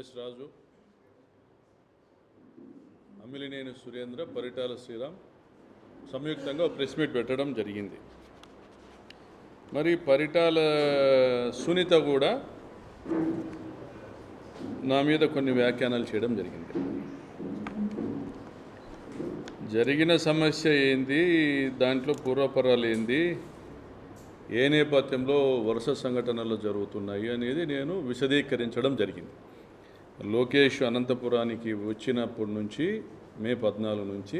MS రాజు, అమిలినేని సురేంద్ర, పరిటాల శ్రీరామ్ సంయుక్తంగా press meet పెట్టడం జరిగింది. మరి పరిటాల సునీత కూడా నా మీద కొన్ని వ్యాఖ్యానాలు చేయడం జరిగింది. జరిగిన సమస్య ఏంది, దాంట్లో పూర్వపరాలు ఏంది, ఏ నేపథ్యంలో వరుస సంఘటనలు జరుగుతున్నాయి అనేది నేను విశదీకరించడం జరిగింది. లోకేష్ అనంతపురానికి వచ్చినప్పటి నుంచి మే 14 నుంచి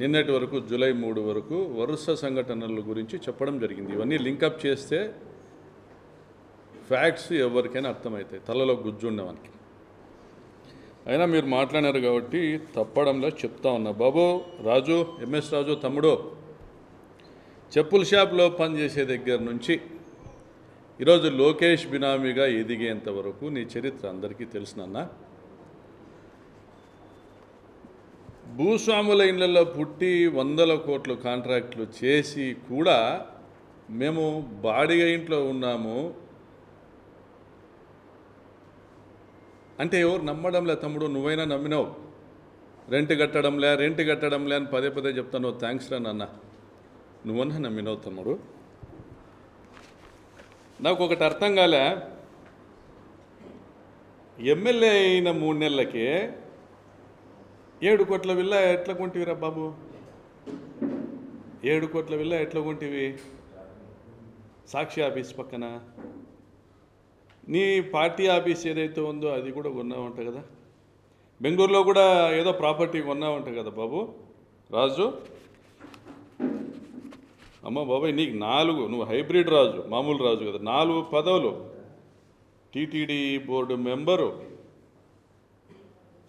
నిన్నటి వరకు జూలై 3 వరకు వరుస సంఘటనల గురించి చెప్పడం జరిగింది. ఇవన్నీ లింకప్ చేస్తే ఫ్యాక్ట్స్ ఎవరికైనా అర్థమవుతాయి, తలలో గుజ్జుండవానికి. అయినా మీరు మాట్లాడారు కాబట్టి తప్పడంలో చెప్తా ఉన్నా. బాబు రాజు, ఎంఎస్ రాజు తమ్ముడు, చెప్పుల షాప్లో పనిచేసే దగ్గర నుంచి ఈరోజు లోకేష్ బినామీగా ఎదిగేంత వరకు నీ చరిత్ర అందరికీ తెలుసునన్నా. భూస్వాముల ఇళ్లలో పుట్టి 100 కోట్ల కాంట్రాక్టులు చేసి కూడా మేము బాడిగ ఇంట్లో ఉన్నాము అంటే ఎవరు నమ్మడంలే తమ్ముడు. నువ్వైనా నమ్మినావు. రెంట్ కట్టడంలే అని పదే పదే చెప్తాను. థ్యాంక్స్ రా నాన్న, నువ్వన్నా నమ్మినావు తమ్ముడు. నాకు ఒకటి అర్థం కాలే, ఎమ్మెల్యే అయిన 3 నెలలకే 7 కోట్ల విల్ల ఎట్లా కొంటివిరా బాబు? 7 కోట్ల విల్ల ఎట్లా కొంటివి? సాక్షి ఆఫీస్ పక్కన నీ పార్టీ ఆఫీస్ ఏదైతే ఉందో అది కూడా కొన్నావంట కదా. బెంగళూరులో కూడా ఏదో ప్రాపర్టీ కొన్నావంట కదా బాబు రాజు. అమ్మ బాబాయ్, నీకు 4, నువ్వు హైబ్రిడ్ రాజు, మామూలు రాజు కదా. 4 పదవులు: TTD board member,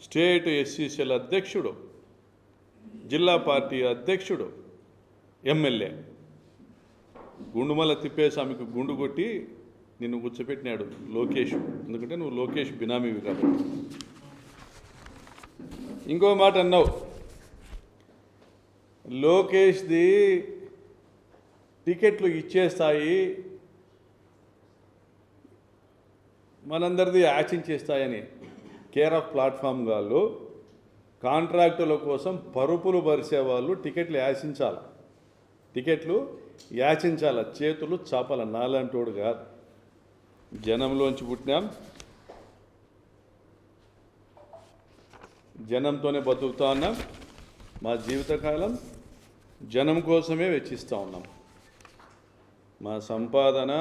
state SCCL అధ్యక్షుడు, జిల్లా పార్టీ అధ్యక్షుడు, ఎమ్మెల్యే. గుండుమల తిప్పేస్వామికి గుండు కొట్టి నిన్ను కూర్చోపెట్టినాడు లోకేష్, ఎందుకంటే నువ్వు లోకేష్ బినామీవి కాబట్టి. ఇంకో మాట అన్నావు, లోకేష్ది టికెట్లు ఇచ్చేస్తాయి, మనందరిది యాచించేస్తాయని. కేర్ ఆఫ్ ప్లాట్ఫామ్ వాళ్ళు కాంట్రాక్టుల కోసం పరుపులు పరిసేవాళ్ళు టికెట్లు యాచించాల, చేతులు చాపాల. నాలంటోడు కాదు, జనంలోంచి పుట్టినాం, జనంతోనే బతుకుతా ఉన్నాం. మా జీవితకాలం జనం కోసమే వెచ్చిస్తూ ఉన్నాం. మా సంపాదన,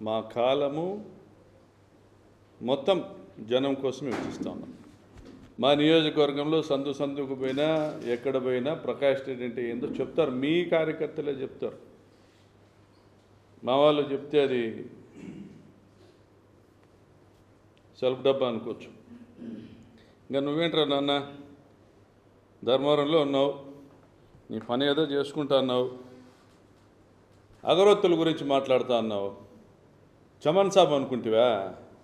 మా కాలము మొత్తం జనం కోసమే వెచ్చిస్తూ ఉన్నాం. మా నియోజకవర్గంలో సందుకు పోయినా, ఎక్కడ పోయినా ప్రకాష్ రెడ్డి అంటే ఏందో చెప్తారు, మీ కార్యకర్తలే చెప్తారు. మా వాళ్ళు చెప్తే అది సెల్ఫ్ డబ్బా అనుకోవచ్చు. ఇంకా నువ్వేంట్రా నాన్న, ధర్మవరంలో ఉన్నావు, నీ పని ఏదో చేసుకుంటా అన్నావు, అగరొత్తుల గురించి మాట్లాడుతూ అన్నావు. చమన్ సాబ్ అనుకుంటివా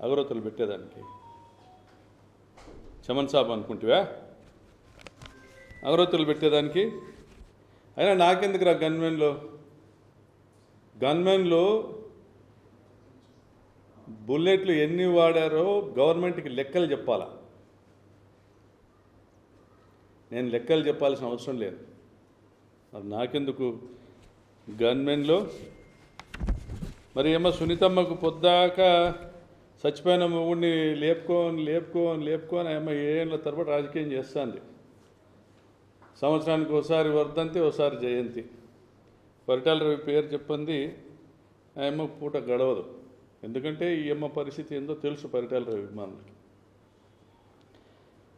అగరొత్తులు పెట్టేదానికి? చమన్ సాబ్ అనుకుంటివా అగరొత్తులు పెట్టేదానికి? అయినా నాకెందుకురా గన్మెన్లో బుల్లెట్లు ఎన్ని వాడారో గవర్నమెంట్కి లెక్కలు చెప్పాలా. నేను లెక్కలు చెప్పాల్సిన అవసరం లేదు. మరి నాకెందుకు గన్మెన్లో? మరి ఏమో సునీతమ్మకు పొద్దాక చచ్చిపోయిన మొగుడిని లేపుకొని ఏమో 7 ఏళ్ళ తరబడి రాజకీయం చేస్తుంది. సంవత్సరానికి ఒకసారి వర్ధంతి, ఒకసారి జయంతి. పరిటాల రవి పేరు చెప్పింది ఆ అమ్మ పూట గడవదు. ఎందుకంటే ఈ అమ్మ పరిస్థితి ఏందో తెలుసు పరిటాల రవి అభిమానులకి.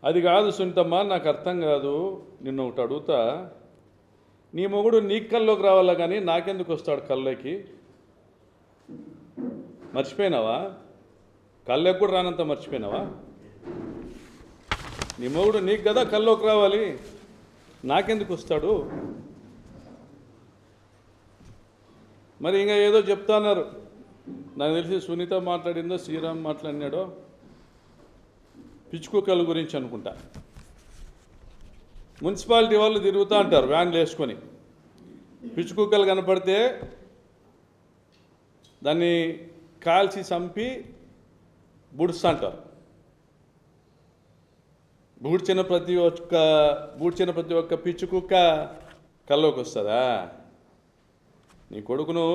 అది కాదు సునీతమ్మ, నాకు అర్థం కాదు. నిన్న ఒకటి అడుగుతా, నీ మొగుడు నీ కల్లోకి రావాలా కానీ నాకెందుకు వస్తాడు కల్లోకి? మర్చిపోయినావా? కళ్ళకి కూడా రానంత మర్చిపోయినావా? నీ మొగుడు నీకు కదా కల్లోకి రావాలి, నాకెందుకు వస్తాడు? మరి ఇంకా ఏదో చెప్తున్నారు. నాకు తెలిసి సునీత మాట్లాడిందో శ్రీరామ్ మాట్లాడినాడో పిచ్చుకుక్కల గురించి అనుకుంటా. మున్సిపాలిటీ వాళ్ళు తిరుగుతూ అంటారు వ్యాన్లు వేసుకొని. పిచ్చుకుక్కలు కనపడితే దాన్ని కాల్చి చంపి బుడ్స్ అంటారు. బూడ్చిన ప్రతి ఒక్క పిచ్చి కుక్క కల్లోకి వస్తుందా? నీ కొడుకును,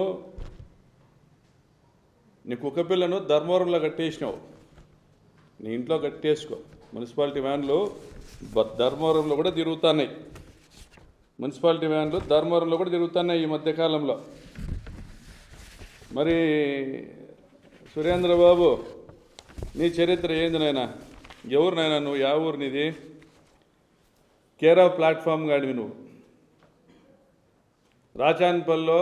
నీ కుక్క పిల్లను ధర్మవరంలో కట్టేసినావు, నీ ఇంట్లో కట్టేసుకో. మున్సిపాలిటీ వ్యాన్లు ధర్మవరంలో కూడా తిరుగుతున్నాయి. ఈ మధ్యకాలంలో. మరి సురేంద్ర బాబు, నీ చరిత్ర ఏంది నాయనా? ఎవరు నాయనా నువ్వు? యా ఊరు నీది? కేర్ ఆఫ్ ప్లాట్ఫామ్ గాడివి నువ్వు. రాచాన్పల్లిలో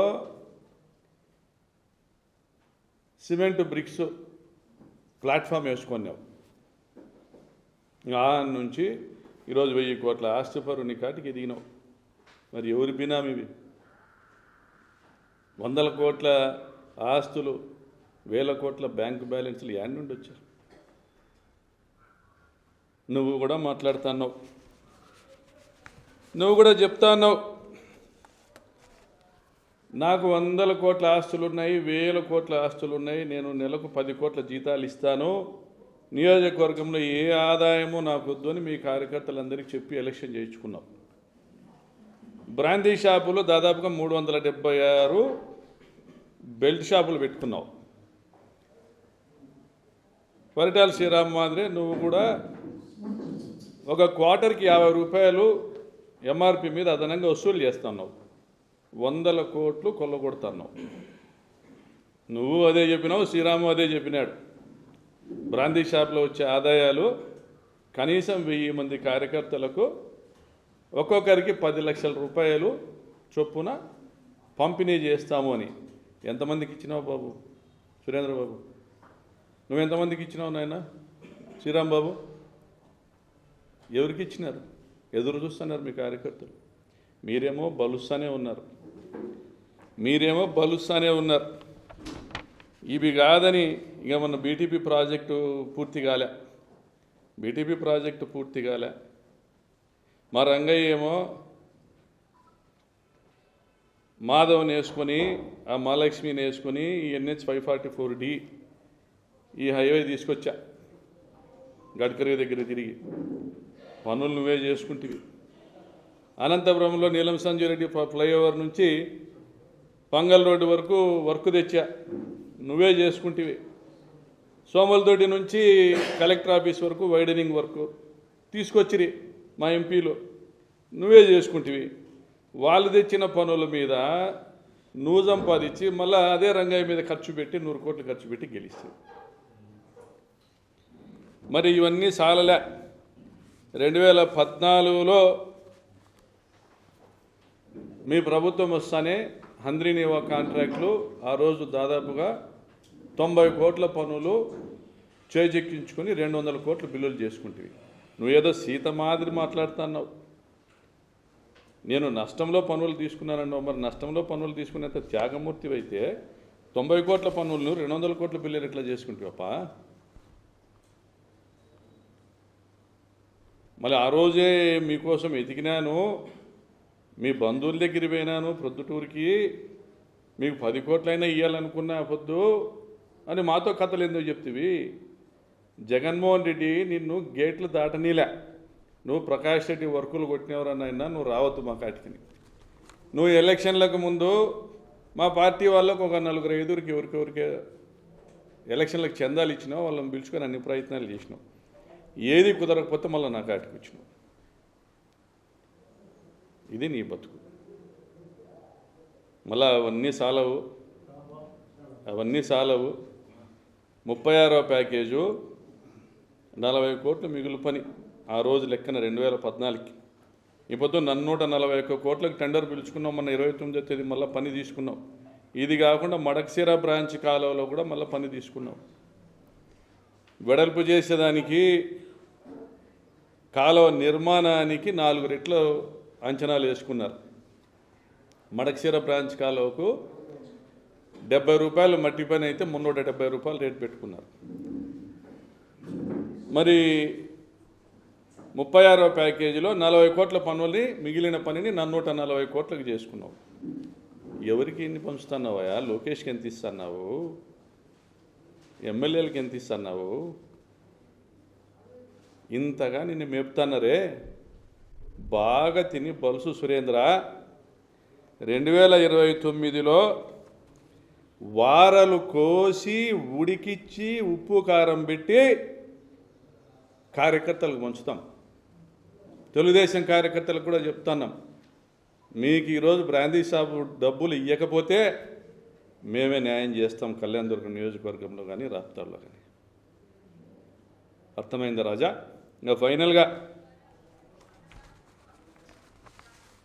సిమెంట్ బ్రిక్స్ ప్లాట్ఫామ్ వేసుకున్నావు. ఆ నుంచి ఈరోజు 1000 కోట్ల ఆస్తి పరువు నీ కాటికి ఎదిగినావు. మరి ఎవరి బినామీవి? 100 కోట్ల ఆస్తులు, 1000 కోట్ల బ్యాంకు బ్యాలెన్స్లు యాడ్ నుండి వచ్చారు. నువ్వు కూడా మాట్లాడుతున్నావు, నువ్వు కూడా చెప్తా ఉన్నావు, నాకు 100 కోట్ల ఆస్తులు ఉన్నాయి, 1000 కోట్ల ఆస్తులు ఉన్నాయి, నేను నెలకు 10 కోట్ల జీతాలు ఇస్తాను, నియోజకవర్గంలో ఏ ఆదాయమో నాకు వద్దు అని మీ కార్యకర్తలందరికీ చెప్పి ఎలక్షన్ చేయించుకున్నావు. బ్రాందీ షాపులు దాదాపుగా 376 బెల్ట్ షాపులు పెట్టుకున్నావు. పరిటాల శ్రీరామ్ మాదిరి నువ్వు కూడా ఒక క్వార్టర్కి 50 రూపాయలు ఎంఆర్పి మీద అదనంగా వసూలు చేస్తున్నావు. 100 కోట్లు కొల్లగొడుతున్నావు. నువ్వు అదే చెప్పినావు, శ్రీరాము అదే చెప్పినాడు. బ్రాందీ షాప్లో వచ్చే ఆదాయాలు కనీసం 1000 మంది కార్యకర్తలకు ఒక్కొక్కరికి 10 లక్షల రూపాయలు చొప్పున పంపిణీ చేస్తాము అని. ఎంతమందికి ఇచ్చినావు బాబు? సురేంద్ర బాబు, నువ్వు ఎంతమందికి ఇచ్చినావు నాయన? శ్రీరామ్ బాబు, ఎవరికి ఇచ్చినారు? ఎదురు చూస్తున్నారు మీ కార్యకర్తలు. మీరేమో బలుస్తానే ఉన్నారు. ఇవి కాదని ఇక మన బీటీపీ ప్రాజెక్టు పూర్తి కాలే. మా రంగయ్య ఏమో మాధవ్ని వేసుకొని, ఆ మహాలక్ష్మిని వేసుకొని ఈ NH 544D ఈ హైవే తీసుకొచ్చా. గడ్కరీ దగ్గర తిరిగి పనులు నువ్వే చేసుకుంటివి. అనంతపురంలో నీలం సంజయ్ రెడ్డి ఫ్లైఓవర్ నుంచి పంగల్ రోడ్డు వరకు వర్క్ తెచ్చా, నువ్వే చేసుకుంటివి. సోమలదొడ్డి నుంచి కలెక్టర్ ఆఫీస్ వరకు వైడనింగ్ వర్క్ తీసుకొచ్చిరి మా ఎంపీలు, నువ్వే చేసుకుంటివి. వాళ్ళు తెచ్చిన పనుల మీద నువ్వు సంపాదించి మళ్ళీ అదే రంగయ్య మీద ఖర్చు పెట్టి 100 కోట్లు ఖర్చు పెట్టి గెలిస్తావు. మరి ఇవన్నీ సాలలే. 2014లో మీ ప్రభుత్వం వస్తానే హంద్రీనివా కాంట్రాక్టులు ఆ రోజు దాదాపుగా 90 కోట్ల పనులు చేజెక్కించుకొని 200 కోట్ల బిల్లులు చేసుకుంటేవి. నువ్వేదో సీత మాదిరి మాట్లాడుతున్నావు. నేను నష్టంలో పనులు తీసుకున్నానన్నావు. మరి నష్టంలో పనులు తీసుకునేంత త్యాగమూర్తి అయితే 90 కోట్ల పనులను 200 కోట్ల బిల్లులు ఎట్లా చేసుకుంటావప్పా? మళ్ళీ ఆ రోజే మీకోసం ఎతికినాను, మీ బంధువుల దగ్గర పోయినాను ప్రొద్దుటూరికి, మీకు 10 కోట్లైనా ఇవ్వాలనుకున్నా పొద్దు అని మాతో కథలు ఎందుకు చెప్తివి? జగన్మోహన్ రెడ్డి నిన్ను గేట్లు దాటనీలే. నువ్వు ప్రకాష్ రెడ్డి వర్కులు కొట్టినవరనైనా నువ్వు రావద్దు మా కాటికి. నువ్వు ఎలక్షన్లకు ముందు మా పార్టీ వాళ్ళకు ఒక 4-5 ఎవరికెవరికి ఎలక్షన్లకు చందాలు ఇచ్చినావు, వాళ్ళని పిలుచుకొని అన్ని ప్రయత్నాలు చేసినావు. ఏది కుదరకపోతే మళ్ళీ నా కాటికి వచ్చినావు. ఇది నీ బతుకు. మళ్ళీ అవన్నీ సాలవు. 36వ ప్యాకేజు 40 కోట్లు మిగులు పని ఆ రోజు లెక్కన 2014కి. ఇప్పుడు నన్ను 141 కోట్లకు టెండర్ పిలుచుకున్నాం. మొన్న 29వ తేదీ మళ్ళీ పని తీసుకున్నాం. ఇది కాకుండా మడకశిర బ్రాంచ్ కాలువలో కూడా మళ్ళీ పని తీసుకున్నాం. వెడల్పు చేసేదానికి, కాలువ నిర్మాణానికి 4 రెట్లు అంచనాలు వేసుకున్నారు. మడకశిర బ్రాంచ్ కాలువకు 70 రూపాయలు మట్టి పని అయితే 370 రూపాయలు రేటు పెట్టుకున్నారు. మరి 36వ ప్యాకేజీలో 40 కోట్ల పనుల్ని, మిగిలిన పనిని 140 కోట్లకు చేసుకున్నావు. ఎవరికి ఎన్ని పంచుతున్నావా? లోకేష్కి ఎంత ఇస్తున్నావు? ఎమ్మెల్యేలకు ఎంత ఇస్తున్నావు? ఇంతగా నిన్ను మేపుతానరే, బాగా తిని బలుసు సురేంద్ర. 2029లో వారలు కోసి ఉడికిచ్చి ఉప్పు కారం పెట్టి కార్యకర్తలకు పంచుతాం. తెలుగుదేశం కార్యకర్తలకు కూడా చెప్తున్నాం, మీకు ఈరోజు బ్రాందీ షాపు డబ్బులు ఇవ్వకపోతే మేమే న్యాయం చేస్తాం కళ్యాణదుర్గం నియోజకవర్గంలో కానీ రాప్తాడులో కానీ. అర్థమైందా రాజా? ఇంకా ఫైనల్గా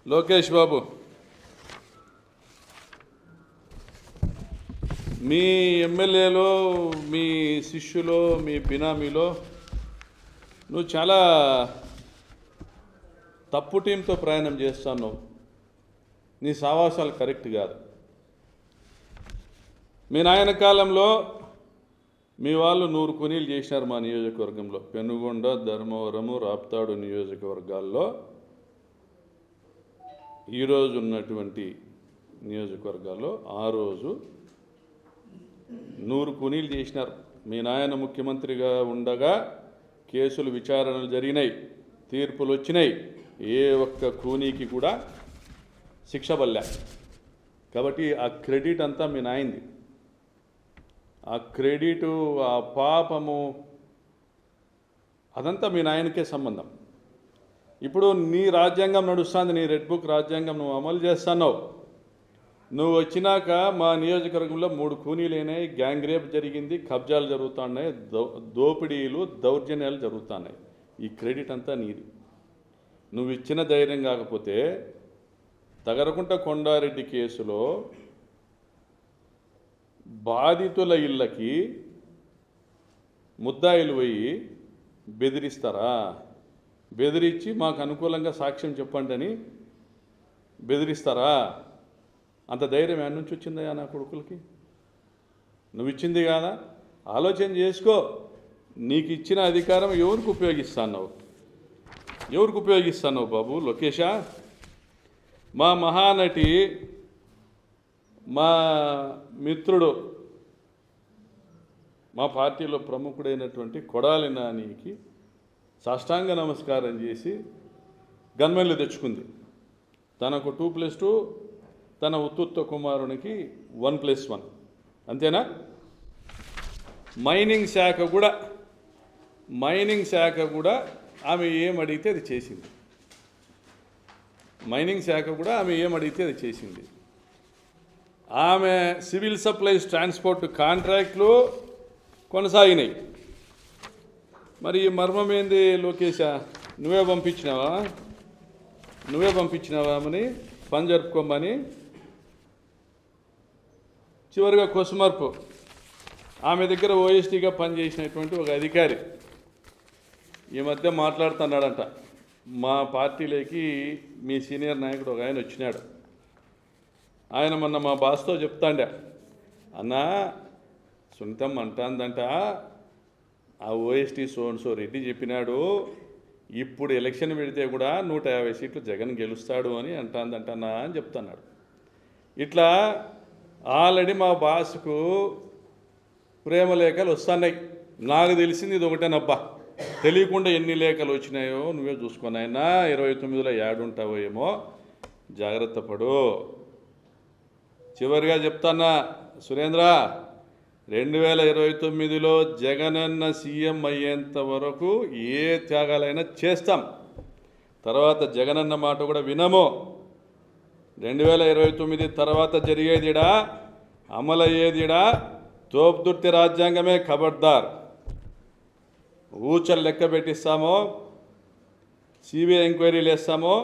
లోకేష్ బాబు, మీ ఎమ్మెల్యేలో, మీ శిష్యులో, మీ బినామీలో నువ్వు చాలా తప్పు టీంతో ప్రయాణం చేస్తున్నావు. నీ సావాసాలు కరెక్ట్ కాదు. మీ నాయన కాలంలో మీ వాళ్ళు 100 కూనీలు చేసినారు మా నియోజకవర్గంలో. పెనుగొండ, ధర్మవరము, రాప్తాడు నియోజకవర్గాల్లో ఈరోజు ఉన్నటువంటి నియోజకవర్గాల్లో ఆ రోజు 100 కూనీలు చేసినారు. మీ నాయన ముఖ్యమంత్రిగా ఉండగా కేసులు విచారణలు జరిగినాయి, తీర్పులు వచ్చినాయి, ఏ ఒక్క కూనీకి కూడా శిక్ష పడలే. కాబట్టి ఆ క్రెడిట్ అంతా మీ నాయనది. ఆ క్రెడిటు, ఆ పాపము అదంతా మీ నాయనకే సంబంధం. ఇప్పుడు నీ రాజ్యాంగం నడుస్తుంది, నీ రెడ్ బుక్ రాజ్యాంగం నువ్వు అమలు చేస్తున్నావు. నువ్వు వచ్చినాక మా నియోజకవర్గంలో 3 కూనీలైనాయి, గ్యాంగ్ రేప్ జరిగింది, కబ్జాలు జరుగుతున్నాయి, దోపిడీలు, దౌర్జన్యాలు జరుగుతున్నాయి. ఈ క్రెడిట్ అంతా నీది. నువ్వు ఇచ్చిన ధైర్యం కాకపోతే తగరకుంట కొండారెడ్డి కేసులో బాధితుల ఇళ్ళకి ముద్దాయిలు పోయి బెదిరిస్తారా? బెదిరించి మాకు అనుకూలంగా సాక్ష్యం చెప్పండి అని బెదిరిస్తారా? అంత ధైర్యం ఎక్కడి నుంచి వచ్చిందయ్యా నా కొడుకులకి? నువ్వు ఇచ్చింది కాదా? ఆలోచన చేసుకో. నీకు ఇచ్చిన అధికారం ఎవరికి ఉపయోగిస్తున్నావు? ఎవరికి ఉపయోగిస్తున్నావు బాబు లోకేషా? మా మహానటి, మా మిత్రుడు, మా పార్టీలో ప్రముఖుడైనటువంటి కొడాలి నానికి సాష్టాంగ నమస్కారం చేసి గన్మెన్లు తెచ్చుకుంది. తనకు 2+2, తన ఉత్తుత్త కుమారునికి 1+1. అంతేనా? మైనింగ్ శాఖ కూడా ఆమె ఏం అడిగితే అది చేసింది. మైనింగ్ శాఖ కూడా ఆమె ఏం అడిగితే అది చేసింది. ఆమె సివిల్ సప్లైస్ ట్రాన్స్పోర్ట్ కాంట్రాక్ట్లు కొనసాగినాయి. మరి ఈ మర్మం ఏంది లోకేషా? నువ్వే పంపించినావా ఆమెని పని జరుపుకోమని? చివరిగా కొసుమర్పు, ఆమె దగ్గర ఓఎస్టీగా పనిచేసినటువంటి ఒక అధికారి ఈ మధ్య మాట్లాడుతున్నాడంట. మా పార్టీలోకి మీ సీనియర్ నాయకుడు ఒక ఆయన వచ్చినాడు. ఆయన మొన్న మా బాస్తో చెప్తాండా, అన్నా సునీతం అంటాందంట, ఆ ఓఎస్టీ సోన్సో రెడ్డి చెప్పినాడు, ఇప్పుడు ఎలక్షన్ పెడితే కూడా 150 సీట్లు జగన్ గెలుస్తాడు అని అంటాందంటనా అని చెప్తున్నాడు. ఇట్లా ఆల్రెడీ మా బాస్కు ప్రేమ లేఖలు వస్తున్నాయి. నాకు తెలిసింది ఇది ఒకటేనబ్బా, తెలియకుండా ఎన్ని లేఖలు వచ్చినాయో నువ్వే చూసుకొని అయినా 29లో ఏడుంటావో ఏమో, జాగ్రత్త పడు. చివరిగా చెప్తానా సురేంద్ర, 2029లో జగనన్న సీఎం అయ్యేంత వరకు ఏ త్యాగాలైనా చేస్తాం. తర్వాత జగనన్న మాట కూడా వినము. 2029 తర్వాత జరిగేదిడా, అమలయ్యేదిడా తోపుదుర్తి రాజ్యాంగమే. ఖబర్దార్. ఊచలు లెక్క పెట్టిస్తామో, సిబిఐ ఎంక్వైరీలు వేస్తామో,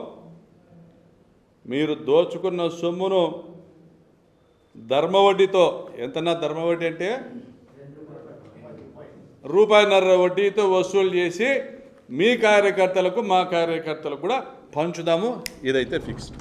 మీరు దోచుకున్న సొమ్మును ధర్మవడ్డీతో, ఎంతన్నా ధర్మవడ్డీ అంటే ₹1.5 వడ్డీతో వసూలు చేసి మీ కార్యకర్తలకు, మా కార్యకర్తలకు కూడా పంచుదాము. ఇదైతే ఫిక్స్డ్.